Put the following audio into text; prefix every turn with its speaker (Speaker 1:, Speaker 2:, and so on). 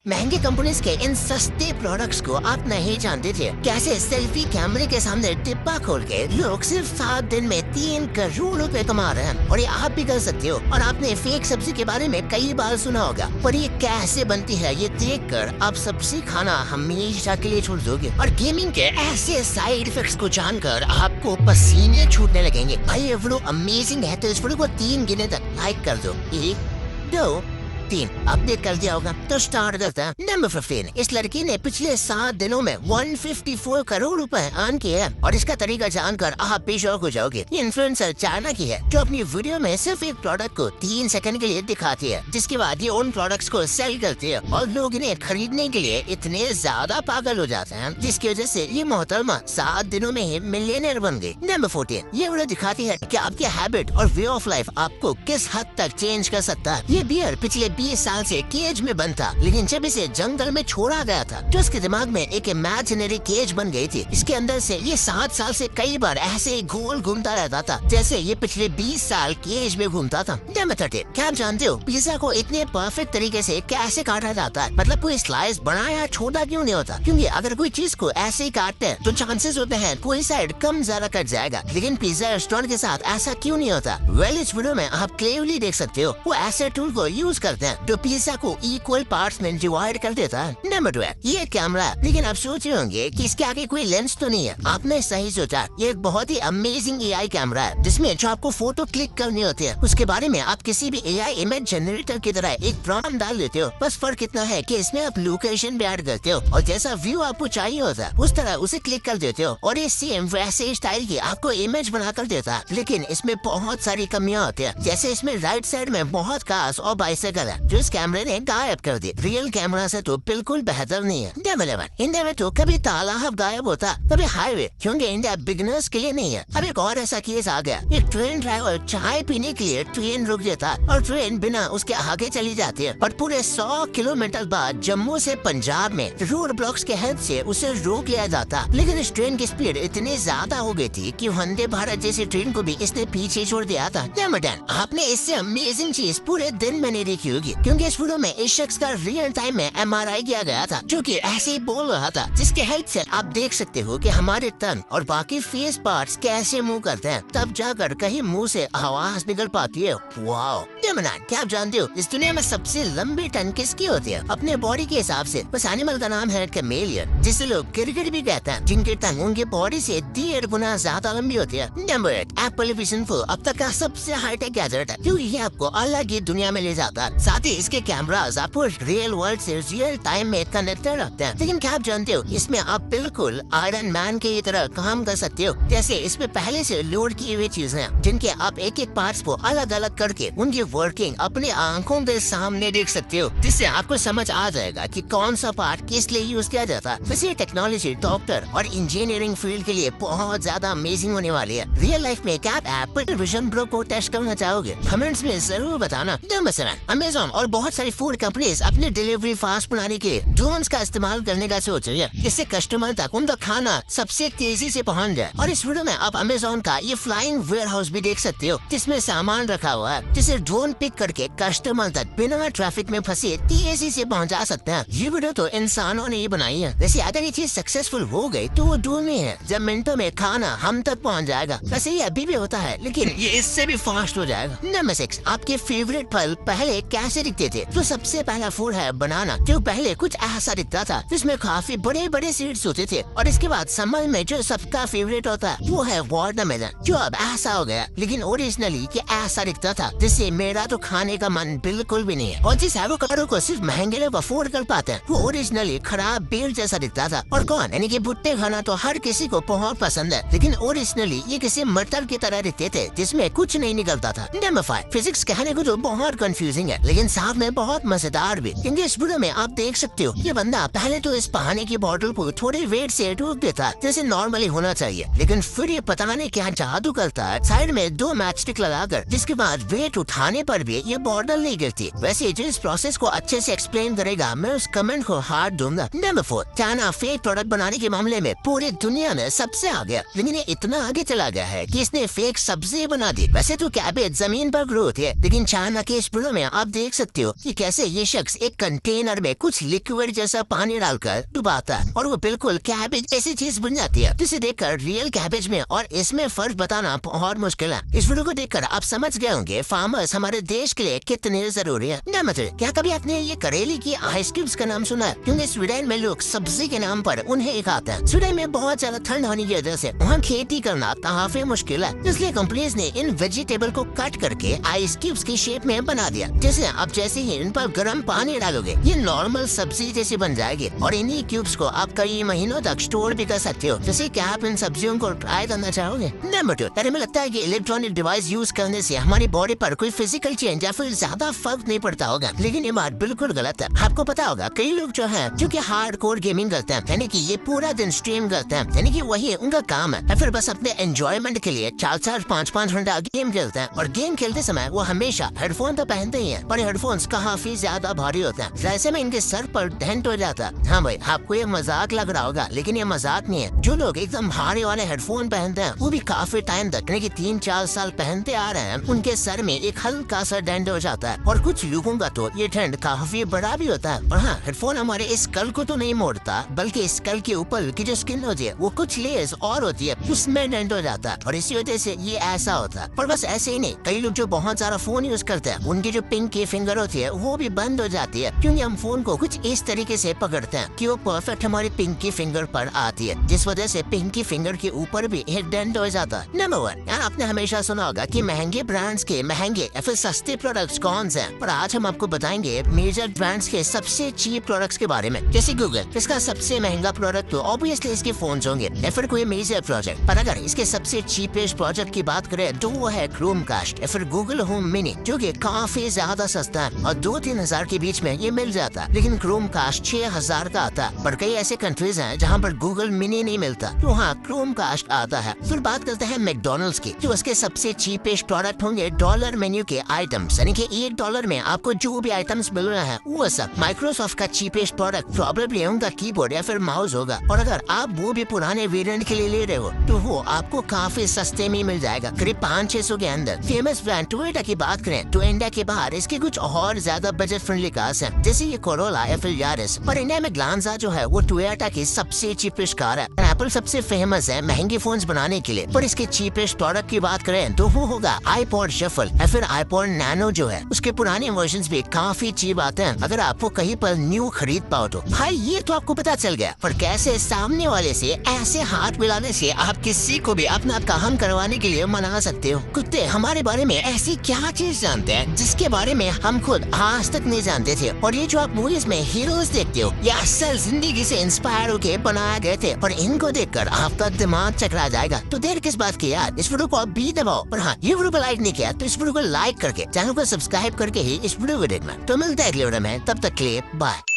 Speaker 1: महंगी कंपनीज के इन सस्ते प्रोडक्ट्स को आप नहीं जानते थे कैसे सेल्फी कैमरे के सामने डिब्बा खोल के लोग सिर्फ 7 दिन में 3 करोड़ रुपए कमा रहे हैं। और ये आप भी कर सकते हो। और आपने फेक सब्जी के बारे में कई बार सुना होगा, पर ये कैसे बनती है ये देखकर आप सब्जी खाना हमेशा के लिए छोड़ दोगे। और गेमिंग के ऐसे साइड इफेक्ट्स को जानकर आपको पसीने छूटने लगेंगे। भाई ये वीडियो अमेजिंग है, तो इस वीडियो को 3 गिने तक लाइक कर दो। 1 2 3 अपडेट कर दिया होगा। तो स्टार्ट करते हैं। नंबर 15। इस लड़की ने पिछले 7 दिनों में 154 करोड़ रुपए अर्न किए हैं। और इसका तरीका जानकर आप भी शौक हो जाओगे। ये इन्फ्लुएंसर चाइना की है, जो अपनी वीडियो में सिर्फ एक प्रोडक्ट को 3 सेकंड के लिए दिखाती है, जिसके बाद ये उन प्रोडक्ट्स को सेल करती है और लोग इन्हें खरीदने के लिए इतने ज्यादा पागल हो जाते हैं, जिसकी वजह से ये मोहतरमा 7 दिनों में ही मिलियनर बन गई। नंबर 14। ये वीडियो दिखाती है कि आपके हैबिट और वे ऑफ लाइफ आपको किस हद तक चेंज कर सकता है। ये बियर पिछले 20 साल से केज में बंद था, लेकिन जब इसे जंगल में छोड़ा गया था तो उसके दिमाग में एक इमेजिनरी केज बन गई थी। इसके अंदर से ये 7 साल से कई बार ऐसे गोल घूमता रहता था, जैसे ये पिछले 20 साल केज में घूमता था। नंबर 13। क्या आप जानते हो पिज्जा को इतने परफेक्ट तरीके से कैसे काटा जाता है? मतलब कोई स्लाइस बड़ा या छोटा क्यों नहीं होता? क्योंकि अगर कोई चीज को ऐसे ही काटते हैं तो चांसेस होते हैं कोई साइड कम ज्यादा कट जाएगा, लेकिन पिज्जा रेस्टोरेंट के साथ ऐसा क्यों नहीं होता? इस वीडियो में आप क्लियरली देख सकते हो, वो ऐसे टूल को यूज करते हैं जो पिज्जा को इक्वल पार्ट्स में डिवाइड कर देता है। नंबर 12। ये कैमरा है, लेकिन आप सोच रहे होंगे कि इसके आगे कोई लेंस तो नहीं है। आपने सही सोचा, ये एक बहुत ही अमेजिंग एआई कैमरा है, जिसमें जो आपको फोटो क्लिक करनी होती है उसके बारे में आप किसी भी एआई इमेज जनरेटर की तरह एक प्रॉम्प्ट डाल देते हो। बस फर्क इतना है कि इसमें आप लोकेशन भी ऐड करते हो और जैसा व्यू आपको चाहिए होता है उस तरह उसे क्लिक कर देते हो और ये सेम वैसे स्टाइल की आपको इमेज बना कर देता है। लेकिन इसमें बहुत सारी कमियां होती है, जैसे इसमें राइट साइड में बहुत कार्स और बाइसाइकिल है जो इस कैमरे ने गायब कर दी। रियल कैमरा से तो बिल्कुल बेहतर नहीं है। नंबर 11। इंडिया में तो कभी तालाब गायब होता, कभी हाईवे, क्योंकि इंडिया बिगिनर्स के लिए नहीं है। अब एक और ऐसा केस आ गया, एक ट्रेन ड्राइवर चाय पीने के लिए ट्रेन रुक जाता और ट्रेन बिना उसके आगे चली जाती है और पूरे 100 किलोमीटर बाद जम्मू से पंजाब में रोड ब्लॉक्स के हेल्प से उसे रोक लिया जाता। लेकिन इस ट्रेन की स्पीड इतनी ज्यादा हो गई थी कि वंदे भारत जैसी ट्रेन को भी इसने पीछे छोड़ दिया था। नंबर 10। आपने इससे अमेजिंग चीज पूरे दिन में नहीं देखी होगी, क्योंकि इस वीडियो में इस शख्स का रियल टाइम में MRI किया गया था, जो कि ऐसे ही बोल रहा था, जिसके हेल्प से आप देख सकते हो कि हमारे तन और बाकी फेस पार्ट्स कैसे मूव करते हैं, तब जाकर कहीं मुंह से आवाज निकल पाती है। वाओ। क्या आप जानते हो इस दुनिया में सबसे लंबी टंग किसकी होती है? अपने बॉडी के हिसाब से बस एनिमल का नाम है कैमेलियन, जिसे लोग गिरगिट भी कहते हैं, जिनकी टंग उनके बॉडी से 1.5 गुना ज्यादा लंबी होती है। नंबर 8। एप्पल विजन प्रो अब तक का सबसे हाईटेक गैजेट है, क्योंकि ये आपको अलग ही दुनिया में ले जाता है। साथ ही इसके कैमरास आपको रियल वर्ल्ड से रियल टाइम में कनेक्टेड रखते हैं। लेकिन क्या आप जानते हो इसमें आप बिल्कुल आयरन मैन की तरह काम कर सकते हो। जैसे इसमें पहले से लोड की हुई चीजें हैं, जिनके आप एक एक पार्ट्स को अलग अलग करके उनकी वर्किंग अपनी आंखों के सामने देख सकते हो, जिससे आपको समझ आ जाएगा कि कौन सा पार्ट किस लिए यूज किया जाता है। वैसे टेक्नोलॉजी डॉक्टर और इंजीनियरिंग फील्ड के लिए बहुत ज्यादा अमेजिंग होने वाली है। रियल लाइफ में क्या आप एप्पल विजन प्रो को टेस्ट करना चाहोगे? कमेंट्स में जरूर बताना। नंबर 7। अमेज़न और बहुत सारी फूड कंपनीज अपने डिलीवरी फास्ट बनाने के लिए ड्रोन्स का इस्तेमाल करने का सोच रही है, जिससे कस्टमर तक उनका खाना सबसे तेजी से पहुंच जाए। और इस वीडियो में आप अमेज़न का ये फ्लाइंग वेयर हाउस भी देख सकते हो, जिसमें सामान रखा हुआ है, जिसे ड्रोन पिक करके कस्टमर तक बिना ट्रैफिक में फंसे तेजी से पहुंचा सकते हैं। ये वीडियो तो इंसानों ने ही बनाई है। वैसे अगर ये चीज सक्सेसफुल हो गई तो वो ड्रोन नहीं है, जब मिनटों में खाना हम तक पहुंच जाएगा। वैसे ये अभी भी होता है, लेकिन ये इससे भी फास्ट हो जाएगा। नंबर 6। आपके फेवरेट फल पहले कैसे दिखते थे? तो सबसे पहला फूड है बनाना, जो पहले कुछ ऐसा दिखता था, जिसमें काफी बड़े बड़े सीड्स होते थे। और इसके बाद समर में जो सबका फेवरेट होता है वो है वाटरमेलन, जो अब ऐसा हो गया, लेकिन ओरिजिनली ये ऐसा दिखता था, जिससे मेरा तो खाने का मन बिल्कुल भी नहीं है। और जिस एवोकाडो को सिर्फ महंगे लोग अफोर्ड कर पाते हैं, वो ओरिजिनली खराब बेल जैसा दिखता था। और कौन यानी कि भुट्टे खाना तो हर किसी को बहुत पसंद है, लेकिन ओरिजिनली ये किसी मटर की तरह दिखते थे, जिसमें कुछ नहीं निकलता था। नंबर 5। फिजिक्स कहने को तो बहुत कंफ्यूजिंग है, लेकिन साथ में बहुत मजेदार भी, क्योंकि इस वीडियो में आप देख सकते हो ये बंदा पहले तो इस पानी की बोतल को थोड़े वेट से रोक देता जैसे नॉर्मली होना चाहिए, लेकिन फिर ये पता नहीं क्या जादू करता है, साइड में 2 मैच स्टिक लगाकर, जिसके बाद वेट उठाने पर भी ये बोतल नहीं गिरती। वैसे जो इस प्रोसेस को अच्छे से एक्सप्लेन करेगा, मैं उस कमेंट को हाथ दूंगा। नंबर 4। चाइना फेक प्रोडक्ट बनाने के मामले में पूरी दुनिया में सबसे आगे, लेकिन ये इतना आगे चला गया है कि इसने फेक सब्जी बना दी। वैसे तो कैबेज जमीन पर ग्रो होती है, लेकिन चाइना के इस वीडियो में आप देख देख सकते हो कि कैसे ये शख्स एक कंटेनर में कुछ लिक्विड जैसा पानी डालकर डुबाता है और वो बिल्कुल कैबेज ऐसी चीज बन जाती है जिसे देखकर रियल कैबेज में और इसमें फर्क बताना बहुत मुश्किल है। इस वीडियो को देखकर आप समझ गए होंगे फार्मर्स हमारे देश के लिए कितने जरूरी है। न मतलब क्या कभी आपने ये करेली की आइस क्यूब्स का नाम सुना है? क्योंकि स्वीडन में लोग सब्जी के नाम पर उन्हें खाते हैं। स्वीडन में बहुत ज्यादा ठंड होने की वजह से वहाँ खेती करना काफी मुश्किल है, इसलिए कंपनीज ने इन वेजिटेबल को कट करके आइस क्यूब्स की शेप में बना दिया। जैसे आप जैसे ही इन पर गर्म पानी डालोगे ये नॉर्मल सब्जी जैसी बन जाएगी और इन्हीं क्यूब्स को आप कई महीनों तक स्टोर भी कर सकते हो। जैसे क्या आप इन सब्जियों को ट्राई करना चाहोगे? नंबर 2, अरे मुझे लगता है कि इलेक्ट्रॉनिक डिवाइस यूज करने से हमारी बॉडी पर कोई फिजिकल चेंज या फिर ज्यादा फर्क नहीं पड़ता होगा, लेकिन ये बात बिल्कुल गलत है। आपको पता होगा कई लोग जो है जो कि हार्डकोर गेमिंग करते हैं, यानी कि ये पूरा दिन स्ट्रीम करते हैं, यानी कि वही उनका काम है, या फिर बस अपने एंजॉयमेंट के लिए 4-4, 5-5 घंटा गेम खेलते हैं और गेम खेलते समय वो हमेशा हेडफोन तो पहनते ही हैं, पर हेडफोन्स काफी ज्यादा भारी होते हैं, ऐसे में इनके सर पर डेंट हो जाता है। हाँ भाई, आपको ये मजाक लग रहा होगा, लेकिन ये मजाक नहीं है। जो लोग एकदम भारी वाले हेडफोन पहनते हैं वो भी काफी टाइम तक, यानी कि 3-4 साल पहनते आ रहे हैं, उनके सर में एक हल्का सा डेंट हो जाता है और कुछ लोगों का तो ये डेंट काफी बड़ा भी होता है। और हाँ, हेडफोन हमारे इस स्कल को तो नहीं मोड़ता, बल्कि स्कल के ऊपर की जो स्किन होती है वो कुछ लेयर्स और होती है, उसमें डेंट हो जाता है और इसी वजह से ये ऐसा होता है। और बस ऐसे ही नहीं, कई लोग जो बहुत सारा फोन यूज करते हैं उनकी जो पिंकी फिंगर होती है वो भी बंद हो जाती है, क्योंकि हम फोन को कुछ इस तरीके से पकड़ते हैं कि वो परफेक्ट हमारी पिंकी फिंगर पर आती है, जिस वजह से पिंकी फिंगर के ऊपर भी एक डेंट हो जाता है। नंबर 1, यार आपने हमेशा सुना होगा कि महंगे ब्रांड्स के महंगे या फिर सस्ते प्रोडक्ट्स कौन से हैं, पर आज हम आपको बताएंगे मेजर ब्रांड्स के सबसे चीप प्रोडक्ट्स के बारे में। जैसे गूगल, इसका सबसे महंगा प्रोडक्ट तो ऑब्वियसली इसके फोन होंगे या फिर कोई मेजर प्रोजेक्ट, पर अगर इसके सबसे चीपेस्ट प्रोजेक्ट की बात करें तो वो है क्रोमकास्ट या फिर गूगल होम मिनी, जो कि काफी ज्यादा सस्ता है और 2-3 हजार के बीच में ये मिल जाता है। लेकिन क्रोमकास्ट 6,000 का आता है, पर कई ऐसे कंट्रीज हैं जहाँ पर गूगल मिनी नहीं मिलता, तो हाँ क्रोमकास्ट आता है। फिर बात करते हैं मैकडोनल्ड्स की, जो उसके सबसे चीपेस्ट प्रोडक्ट होंगे डॉलर मेन्यू के आइटम्स, यानी कि $1 में आपको जो भी आइटम्स मिल रहे हैं वो सब। माइक्रोसॉफ्ट का चीपेस्ट प्रोडक्ट प्रॉबेबली उनका कीबोर्ड या फिर माउस होगा, और अगर आप वो भी पुराने वेरिएंट के लिए ले रहे हो तो वो आपको काफी सस्ते में मिल जाएगा, करीब 500-600 के अंदर। फेमस ब्रांड टोयोटा की बात करें तो इंडिया के बाहर इसके कुछ और ज्यादा बजट फ्रेंडली कार्स हैं, जैसे ये कोरोला या फिर यारिस, पर इंडिया में ग्लांजा जो है वो टोयोटा की सबसे चीपेस्ट कार है। एप्पल सबसे फेमस है महंगे फोन्स बनाने के लिए, पर इसके चीपेस्ट प्रोडक्ट की बात करें तो वो होगा आईपॉड शफल या फिर आईपॉड नैनो, जो है उसके पुराने वर्जन भी काफी चीप आते हैं अगर आपको कहीं पर न्यू खरीद पाओ तो। भाई ये तो आपको पता चल गया, पर कैसे सामने वाले से ऐसे हाथ मिलाने से आप किसी को भी अपना काम करवाने के लिए मना सकते हो। कुत्ते, हमारे बारे में ऐसी क्या चीज जानते हैं जिसके बारे में हम खुद आज तक नहीं जानते थे, और ये जो आप मूवीज में हीरोज देखते हो ये असल जिंदगी से इंस्पायर होके बनाए गए थे, पर इनको देखकर आपका दिमाग चकरा जाएगा। तो देर किस बात की यार, इस वीडियो को आप भी दबाओ, और हाँ ये वीडियो को लाइक नहीं किया तो इस वीडियो को लाइक करके चैनल को सब्सक्राइब करके ही इस वीडियो को देखना। तो मिलते हैं अगले वीडियो में, तब तक के लिए बाय।